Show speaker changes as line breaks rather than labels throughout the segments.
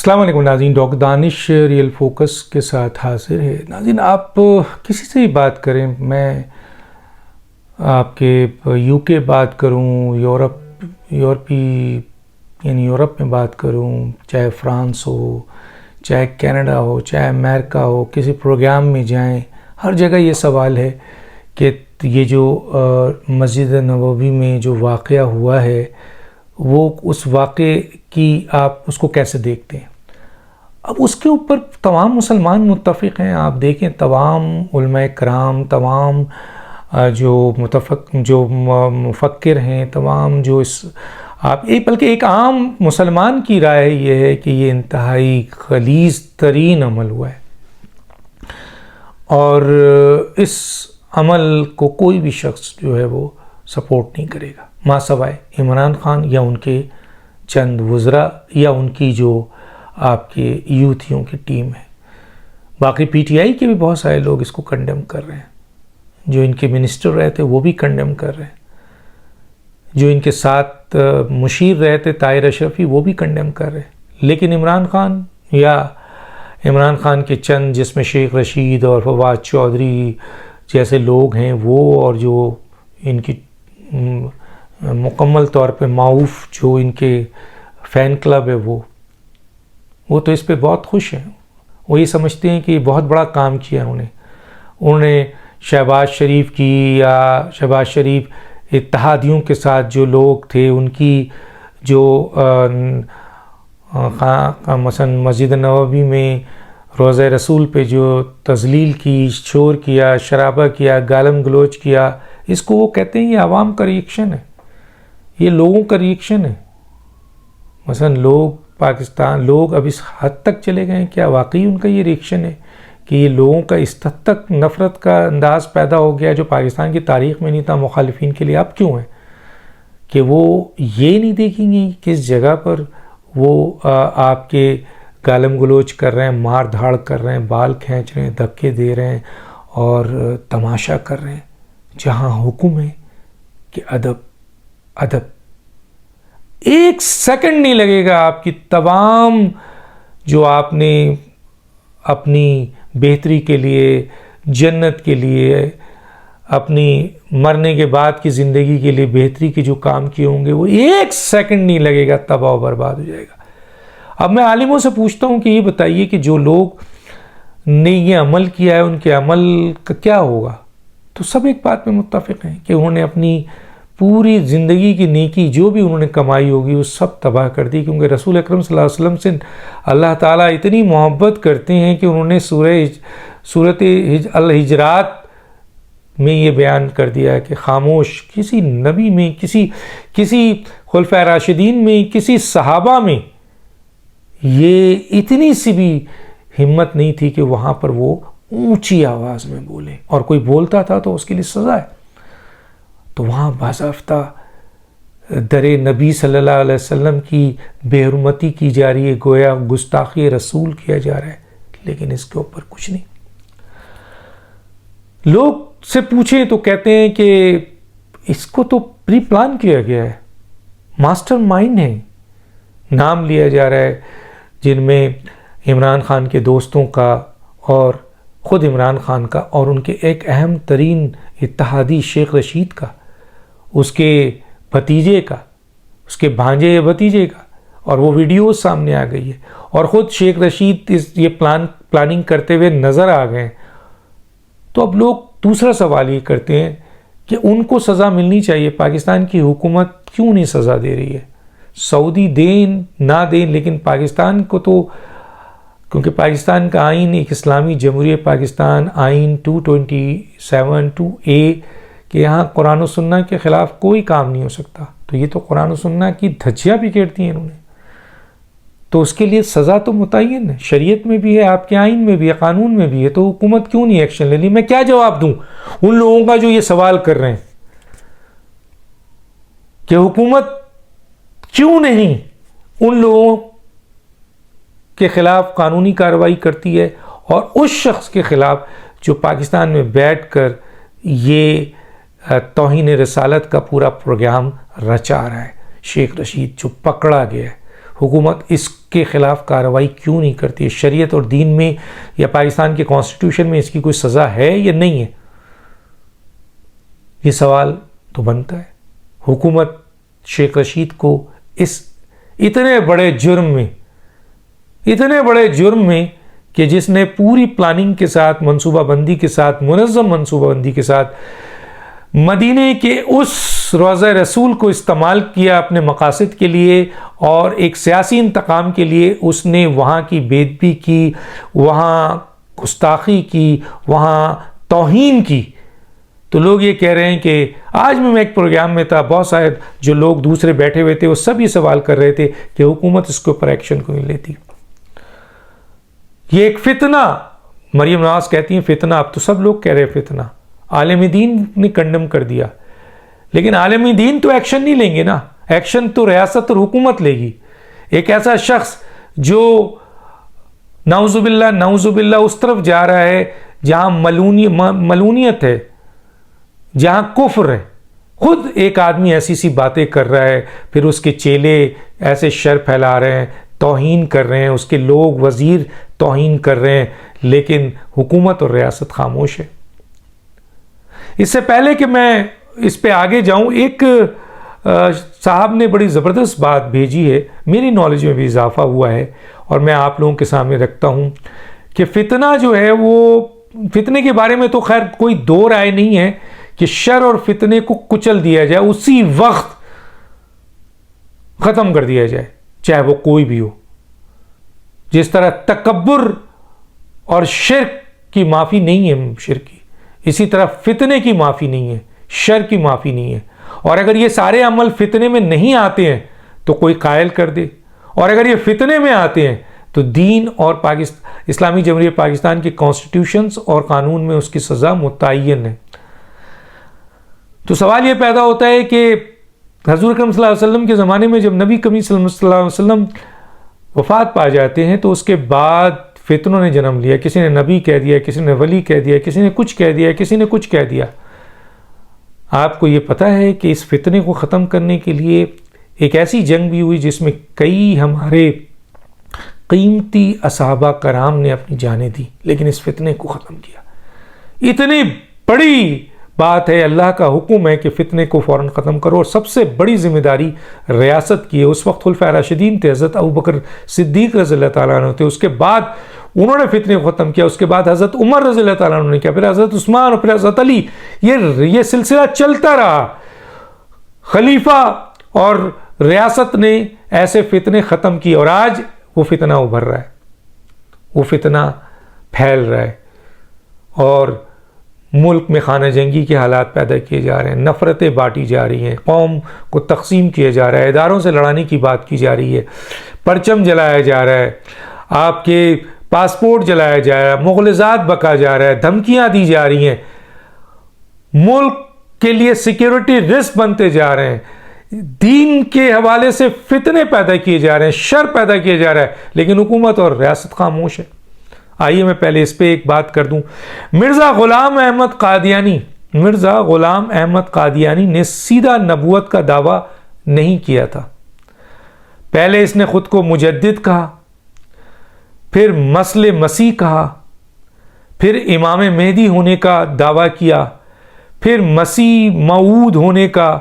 السلام علیکم ناظرین، ڈاکٹر دانش ریئل فوکس کے ساتھ حاضر ہے۔ ناظرین، آپ کسی سے بھی بات کریں، میں آپ کے یو کے بات کروں، یورپی یعنی یورپ میں بات کروں، چاہے فرانس ہو، چاہے کینیڈا ہو، چاہے امریکہ ہو، کسی پروگرام میں جائیں، ہر جگہ یہ سوال ہے کہ یہ جو مسجد نبوی میں جو واقعہ ہوا ہے وہ اس واقعے کی آپ اس کو کیسے دیکھتے ہیں؟ اب اس کے اوپر تمام مسلمان متفق ہیں۔ آپ دیکھیں تمام علماء کرام، تمام جو مفکر ہیں، تمام جو بلکہ ایک عام مسلمان کی رائے یہ ہے کہ یہ انتہائی غلیظ ترین عمل ہوا ہے، اور اس عمل کو کوئی بھی شخص جو ہے وہ سپورٹ نہیں کرے گا، ماں سوائے عمران خان یا ان کے چند وزراء یا ان کی جو آپ کے یوتھیوں کی ٹیم ہے۔ باقی پی ٹی آئی کے بھی بہت سارے لوگ اس کو کنڈیم کر رہے ہیں، جو ان کے منسٹر رہے تھے وہ بھی کنڈیم کر رہے ہیں، جو ان کے ساتھ مشیر رہے تھے طاہر اشرفی وہ بھی کنڈیم کر رہے ہیں، لیکن عمران خان یا عمران خان کے چند جس میں شیخ رشید اور فواد چودھری جیسے لوگ ہیں وہ، اور جو ان کی مکمل طور پہ معروف جو ان کے فین کلب ہے وہ تو اس پہ بہت خوش ہیں۔ وہ یہ سمجھتے ہیں کہ یہ بہت بڑا کام کیا انہوں نے شہباز شریف کی یا شہباز شریف اتحادیوں کے ساتھ جو لوگ تھے ان کی جو مثلا مسجد نبوی میں روضہ رسول پہ جو تذلیل کی، شور کیا، شرابہ کیا، گالم گلوچ کیا، اس کو وہ کہتے ہیں یہ عوام کا ریئیکشن ہے، یہ لوگوں کا ریئیکشن ہے۔ مثلا لوگ اب اس حد تک چلے گئے ہیں، کیا واقعی ان کا یہ ریئیکشن ہے کہ یہ لوگوں کا اس حد تک نفرت کا انداز پیدا ہو گیا جو پاکستان کی تاریخ میں نہیں تھا مخالفین کے لیے؟ اب کیوں ہے کہ وہ یہ نہیں دیکھیں گے کس جگہ پر وہ آپ کے گالم گلوچ کر رہے ہیں، مار دھاڑ کر رہے ہیں، بال کھینچ رہے ہیں، دھکے دے رہے ہیں اور تماشا کر رہے ہیں، جہاں حکم ہے کہ ادب ایک سیکنڈ نہیں لگے گا آپ کی تمام جو آپ نے اپنی بہتری کے لیے، جنت کے لیے، اپنی مرنے کے بعد کی زندگی کے لیے بہتری کے جو کام کیے ہوں گے وہ ایک سیکنڈ نہیں لگے گا، تباہ و برباد ہو جائے گا۔ اب میں عالموں سے پوچھتا ہوں کہ یہ بتائیے کہ جو لوگ نے یہ عمل کیا ہے ان کے عمل کا کیا ہوگا؟ تو سب ایک بات میں متفق ہیں کہ انہوں نے اپنی پوری زندگی کی نیکی جو بھی انہوں نے کمائی ہوگی وہ سب تباہ کر دی، کیونکہ رسول اکرم صلی اللہ علیہ وسلم سے اللہ تعالیٰ اتنی محبت کرتے ہیں کہ انہوں نے سورۃ الحجرات میں یہ بیان کر دیا کہ خاموش، کسی نبی میں، کسی خلفائے راشدین میں، کسی صحابہ میں یہ اتنی سی بھی ہمت نہیں تھی کہ وہاں پر وہ اونچی آواز میں بولے، اور کوئی بولتا تھا تو اس کے لیے سزا ہے۔ تو وہاں باضابطہ در نبی صلی اللہ علیہ وسلم کی بے حرمتی کی جا رہی ہے، گویا گستاخی رسول کیا جا رہا ہے، لیکن اس کے اوپر کچھ نہیں۔ لوگ سے پوچھیں تو کہتے ہیں کہ اس کو تو پری پلان کیا گیا ہے، ماسٹر مائنڈ ہے، نام لیا جا رہا ہے جن میں عمران خان کے دوستوں کا اور خود عمران خان کا اور ان کے ایک اہم ترین اتحادی شیخ رشید کا، اس کے بھتیجے کا، اس کے بھانجے یا بھتیجے کا، اور وہ ویڈیوز سامنے آ گئی ہے، اور خود شیخ رشید یہ پلاننگ کرتے ہوئے نظر آ گئے۔ تو اب لوگ دوسرا سوال یہ کرتے ہیں کہ ان کو سزا ملنی چاہیے، پاکستان کی حکومت کیوں نہیں سزا دے رہی ہے؟ سعودی دیں نہ دیں، لیکن پاکستان کو تو، کیونکہ پاکستان کا آئین ایک اسلامی جمہوریہ پاکستان آئین 227(2)A کہ یہاں قرآن و سنت کے خلاف کوئی کام نہیں ہو سکتا، تو یہ تو قرآن و سنت کی دھجیاں بکھیرتی ہیں انہوں نے، تو اس کے لیے سزا تو متعین ہے، شریعت میں بھی ہے، آپ کے آئین میں بھی ہے، قانون میں بھی ہے، تو حکومت کیوں نہیں ایکشن لے لی؟ میں کیا جواب دوں ان لوگوں کا جو یہ سوال کر رہے ہیں کہ حکومت کیوں نہیں ان لوگوں کے خلاف قانونی کارروائی کرتی ہے، اور اس شخص کے خلاف جو پاکستان میں بیٹھ کر یہ توہین رسالت کا پورا پروگرام رچا رہا ہے، شیخ رشید جو پکڑا گیا ہے، حکومت اس کے خلاف کارروائی کیوں نہیں کرتی ہے؟ شریعت اور دین میں یا پاکستان کے کانسٹیٹیوشن میں اس کی کوئی سزا ہے یا نہیں ہے؟ یہ سوال تو بنتا ہے۔ حکومت شیخ رشید کو اس اتنے بڑے جرم میں کہ جس نے پوری پلاننگ کے ساتھ، منصوبہ بندی کے ساتھ، منظم منصوبہ بندی کے ساتھ مدینے کے اس روضہ رسول کو استعمال کیا اپنے مقاصد کے لیے اور ایک سیاسی انتقام کے لیے، اس نے وہاں کی بے ادبی کی، وہاں گستاخی کی، وہاں توہین کی۔ تو لوگ یہ کہہ رہے ہیں کہ آج میں ایک پروگرام میں تھا، بہت سارے جو لوگ دوسرے بیٹھے ہوئے تھے وہ سب یہ سوال کر رہے تھے کہ حکومت اس کے اوپر ایکشن کیوں نہیں لیتی؟ یہ ایک فتنہ، مریم نواز کہتی ہیں فتنہ، اب تو سب لوگ کہہ رہے ہیں فتنہ، عالم دین نے کنڈم کر دیا، لیکن عالم دین تو ایکشن نہیں لیں گے نا، ایکشن تو ریاست اور حکومت لے گی۔ ایک ایسا شخص جو نعوذ باللہ اس طرف جا رہا ہے جہاں ملونیت ہے، جہاں کفر ہے، خود ایک آدمی ایسی سی باتیں کر رہا ہے، پھر اس کے چیلے ایسے شر پھیلا رہے ہیں، توہین کر رہے ہیں، اس کے لوگ وزیر توہین کر رہے ہیں، لیکن حکومت اور ریاست خاموش ہے۔ اس سے پہلے کہ میں اس پہ آگے جاؤں، ایک صاحب نے بڑی زبردست بات بھیجی ہے، میری نالج میں بھی اضافہ ہوا ہے اور میں آپ لوگوں کے سامنے رکھتا ہوں کہ فتنہ جو ہے، وہ فتنے کے بارے میں تو خیر کوئی دو رائے نہیں ہے کہ شر اور فتنے کو کچل دیا جائے، اسی وقت ختم کر دیا جائے، چاہے وہ کوئی بھی ہو۔ جس طرح تکبر اور شرک کی معافی نہیں ہے شرک کی، اسی طرح فتنے کی معافی نہیں ہے، شر کی معافی نہیں ہے۔ اور اگر یہ سارے عمل فتنے میں نہیں آتے ہیں تو کوئی قائل کر دے، اور اگر یہ فتنے میں آتے ہیں تو دین اور اسلامی جمہوریہ پاکستان کے کانسٹیٹیوشنز اور قانون میں اس کی سزا متعین ہے۔ تو سوال یہ پیدا ہوتا ہے کہ حضور اکرم صلی اللہ علیہ وسلم کے زمانے میں جب نبی کریم صلی اللہ علیہ وسلم وفات پا جاتے ہیں تو اس کے بعد فتنوں نے جنم لیا، کسی نے نبی کہہ دیا، کسی نے ولی کہہ دیا، کسی نے کچھ کہہ دیا، کسی نے کچھ کہہ دیا۔ آپ کو یہ پتہ ہے کہ اس فتنے کو ختم کرنے کے لیے ایک ایسی جنگ بھی ہوئی جس میں کئی ہمارے قیمتی صحابہ کرام نے اپنی جانیں دی، لیکن اس فتنے کو ختم کیا۔ اتنی بڑی بات ہے، اللہ کا حکم ہے کہ فتنے کو فوراً ختم کرو، اور سب سے بڑی ذمہ داری ریاست کی ہے۔ اس وقت خلفائے راشدین تھے، حضرت ابوبکر صدیق رضی اللہ تعالیٰ عنہ تھے، اس کے بعد انہوں نے فتنے کو ختم کیا، اس کے بعد حضرت عمر رضی اللہ تعالیٰ عنہ نے کیا، پھر حضرت عثمان اور پھر حضرت علی، یہ سلسلہ چلتا رہا۔ خلیفہ اور ریاست نے ایسے فتنے ختم کیے، اور آج وہ فتنہ ابھر رہا ہے، وہ فتنہ پھیل رہا ہے، اور ملک میں خانہ جنگی کے حالات پیدا کیے جا رہے ہیں، نفرتیں بانٹی جا رہی ہیں، قوم کو تقسیم کیا جا رہا ہے، اداروں سے لڑانے کی بات کی جا رہی ہے، پرچم جلایا جا رہا ہے، آپ کے پاسپورٹ جلایا جا رہا ہے، مغلظات بکا جا رہا ہے، دھمکیاں دی جا رہی ہیں، ملک کے لیے سیکیورٹی رسک بنتے جا رہے ہیں، دین کے حوالے سے فتنے پیدا کیے جا رہے ہیں، شر پیدا کیا جا رہا ہے، لیکن حکومت اور ریاست خاموش ہے۔ آئیے میں پہلے اس پہ ایک بات کر دوں۔ مرزا غلام احمد قادیانی نے سیدھا نبوت کا دعویٰ نہیں کیا تھا۔ پہلے اس نے خود کو مجدد کہا، پھر مسیح مسیح کہا، پھر امام مہدی ہونے کا دعویٰ کیا، پھر مسیح موعود ہونے کا،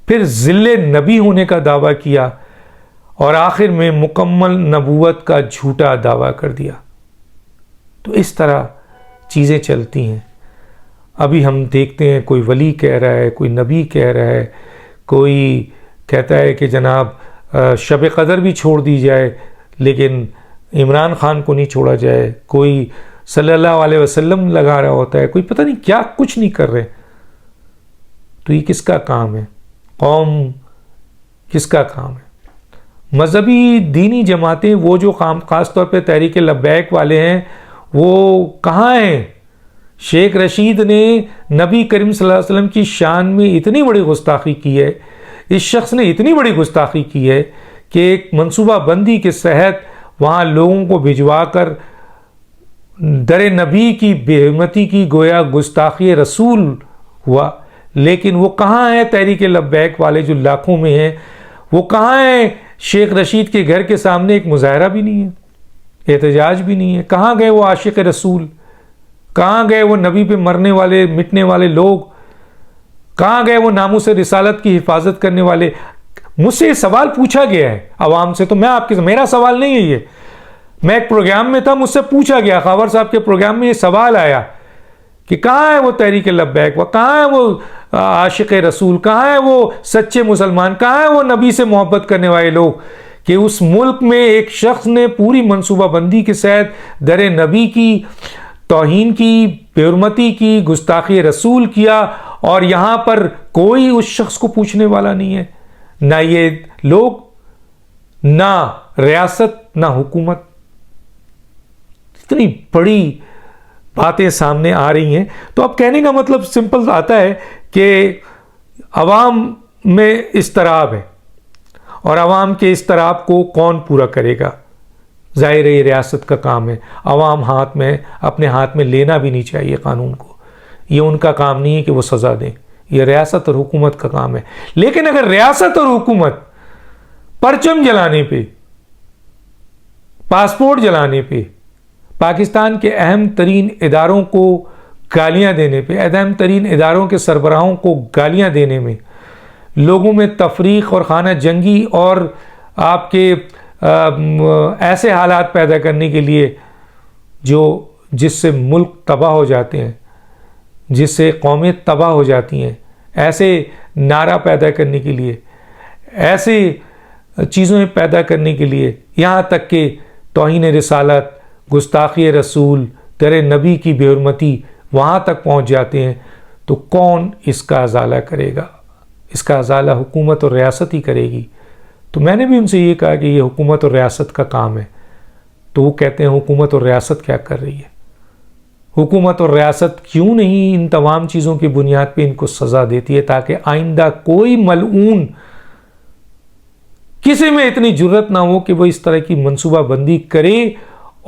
پھر ذل نبی ہونے کا دعویٰ کیا، اور آخر میں مکمل نبوت کا جھوٹا دعویٰ کر دیا۔ تو اس طرح چیزیں چلتی ہیں۔ ابھی ہم دیکھتے ہیں کوئی ولی کہہ رہا ہے، کوئی نبی کہہ رہا ہے، کوئی کہتا ہے کہ جناب شب قدر بھی چھوڑ دی جائے لیکن عمران خان کو نہیں چھوڑا جائے، کوئی صلی اللہ علیہ وسلم لگا رہا ہوتا ہے، کوئی پتہ نہیں کیا کچھ نہیں کر رہے۔ تو یہ کس کا کام ہے؟ قوم کس کا کام ہے؟ مذہبی دینی جماعتیں، وہ جو خاص طور پہ تحریک لبیک والے ہیں، وہ کہاں ہیں؟ شیخ رشید نے نبی کریم صلی اللہ علیہ وسلم کی شان میں اتنی بڑی گستاخی کی ہے، اس شخص نے اتنی بڑی گستاخی کی ہے کہ ایک منصوبہ بندی کے تحت وہاں لوگوں کو بھجوا کر در نبی کی بے حرمتی کی گویا گستاخی رسول ہوا۔ لیکن وہ کہاں ہیں تحریک لبیک والے جو لاکھوں میں ہیں؟ وہ کہاں ہیں شیخ رشید کے گھر کے سامنے ایک مظاہرہ بھی نہیں ہے، احتجاج بھی نہیں ہے۔ کہاں گئے وہ عاشق رسول؟ کہاں گئے وہ نبی پہ مرنے والے مٹنے والے لوگ؟ کہاں گئے وہ ناموس رسالت کی حفاظت کرنے والے؟ مجھ سے یہ سوال پوچھا گیا ہے عوام سے، تو میں آپ کے، میرا سوال نہیں ہے یہ، میں ایک پروگرام میں تھا، مجھ سے پوچھا گیا، خاور صاحب کے پروگرام میں یہ سوال آیا کہ کہاں ہے وہ تحریک لبیک، وہ کہاں ہے وہ عاشق رسول، کہاں ہے وہ سچے مسلمان، کہاں ہے وہ نبی سے محبت کرنے والے لوگ، کہ اس ملک میں ایک شخص نے پوری منصوبہ بندی کے ساتھ در نبی کی توہین کی، بے حرمتی کی، گستاخی رسول کیا، اور یہاں پر کوئی اس شخص کو پوچھنے والا نہیں ہے، نہ یہ لوگ، نہ ریاست، نہ حکومت۔ اتنی بڑی باتیں سامنے آ رہی ہیں، تو اب کہنے کا مطلب سمپل آتا ہے کہ عوام میں اضطراب ہے، اور عوام کے اضطراب کو کون پورا کرے گا؟ ظاہر ہے یہ ریاست کا کام ہے، عوام اپنے ہاتھ میں لینا بھی نہیں چاہیے قانون کو، یہ ان کا کام نہیں ہے کہ وہ سزا دیں، یہ ریاست اور حکومت کا کام ہے۔ لیکن اگر ریاست اور حکومت پرچم جلانے پہ، پاسپورٹ جلانے پہ، پاکستان کے اہم ترین اداروں کو گالیاں دینے پہ، اہم ترین اداروں کے سربراہوں کو گالیاں دینے میں، لوگوں میں تفریق اور خانہ جنگی اور آپ کے ایسے حالات پیدا کرنے کے لیے جس سے ملک تباہ ہو جاتے ہیں، جس سے قومیں تباہ ہو جاتی ہیں، ایسے نعرہ پیدا کرنے کے لیے، ایسے چیزیں پیدا کرنے کے لیے، یہاں تک کہ توہین رسالت، گستاخی رسول، در نبی کی بے حرمتی وہاں تک پہنچ جاتے ہیں، تو کون اس کا ازالہ کرے گا؟ اس کا ازالہ حکومت اور ریاست ہی کرے گی۔ تو میں نے بھی ان سے یہ کہا کہ یہ حکومت اور ریاست کا کام ہے، تو وہ کہتے ہیں حکومت اور ریاست کیا کر رہی ہے؟ حکومت اور ریاست کیوں نہیں ان تمام چیزوں کی بنیاد پہ ان کو سزا دیتی ہے، تاکہ آئندہ کوئی ملعون کسی میں اتنی جرت نہ ہو کہ وہ اس طرح کی منصوبہ بندی کرے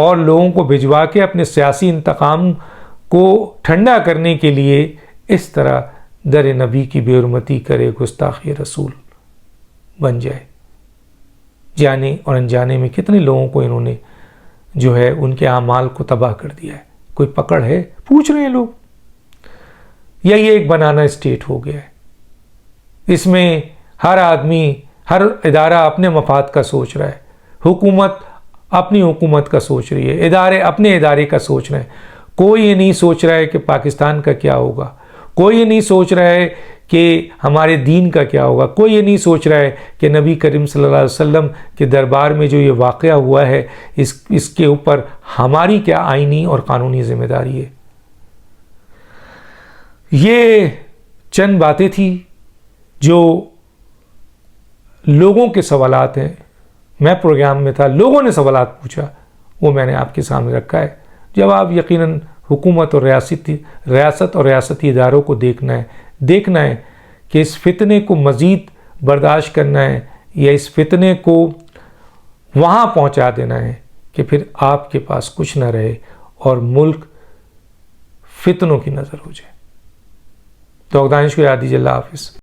اور لوگوں کو بھجوا کے اپنے سیاسی انتقام کو ٹھنڈا کرنے کے لیے اس طرح در نبی کی بے حرمتی کرے، گستاخی رسول بن جائے۔ جانے اور انجانے میں کتنے لوگوں کو انہوں نے جو ہے ان کے اعمال کو تباہ کر دیا ہے۔ کوئی پکڑ ہے؟ پوچھ رہے ہیں لوگ، یا یہ ایک بنانا اسٹیٹ ہو گیا ہے؟ اس میں ہر آدمی، ہر ادارہ اپنے مفاد کا سوچ رہا ہے، حکومت اپنی حکومت کا سوچ رہی ہے، ادارے اپنے ادارے کا سوچ رہے ہیں۔ کوئی یہ نہیں سوچ رہا ہے کہ پاکستان کا کیا ہوگا، کوئی یہ نہیں سوچ رہا ہے کہ ہمارے دین کا کیا ہوگا، کوئی یہ نہیں سوچ رہا ہے کہ نبی کریم صلی اللہ علیہ وسلم کے دربار میں جو یہ واقعہ ہوا ہے اس کے اوپر ہماری کیا آئینی اور قانونی ذمہ داری ہے۔ یہ چند باتیں تھیں جو لوگوں کے سوالات ہیں، میں پروگرام میں تھا، لوگوں نے سوالات پوچھا، وہ میں نے آپ کے سامنے رکھا ہے۔ جواب یقیناً حکومت اور ریاست اور ریاستی اداروں کو دیکھنا ہے کہ اس فتنے کو مزید برداشت کرنا ہے یا اس فتنے کو وہاں پہنچا دینا ہے کہ پھر آپ کے پاس کچھ نہ رہے اور ملک فتنوں کی نظر ہو جائے۔ تو دانش کو یاد دیجیے۔ اللہ حافظ۔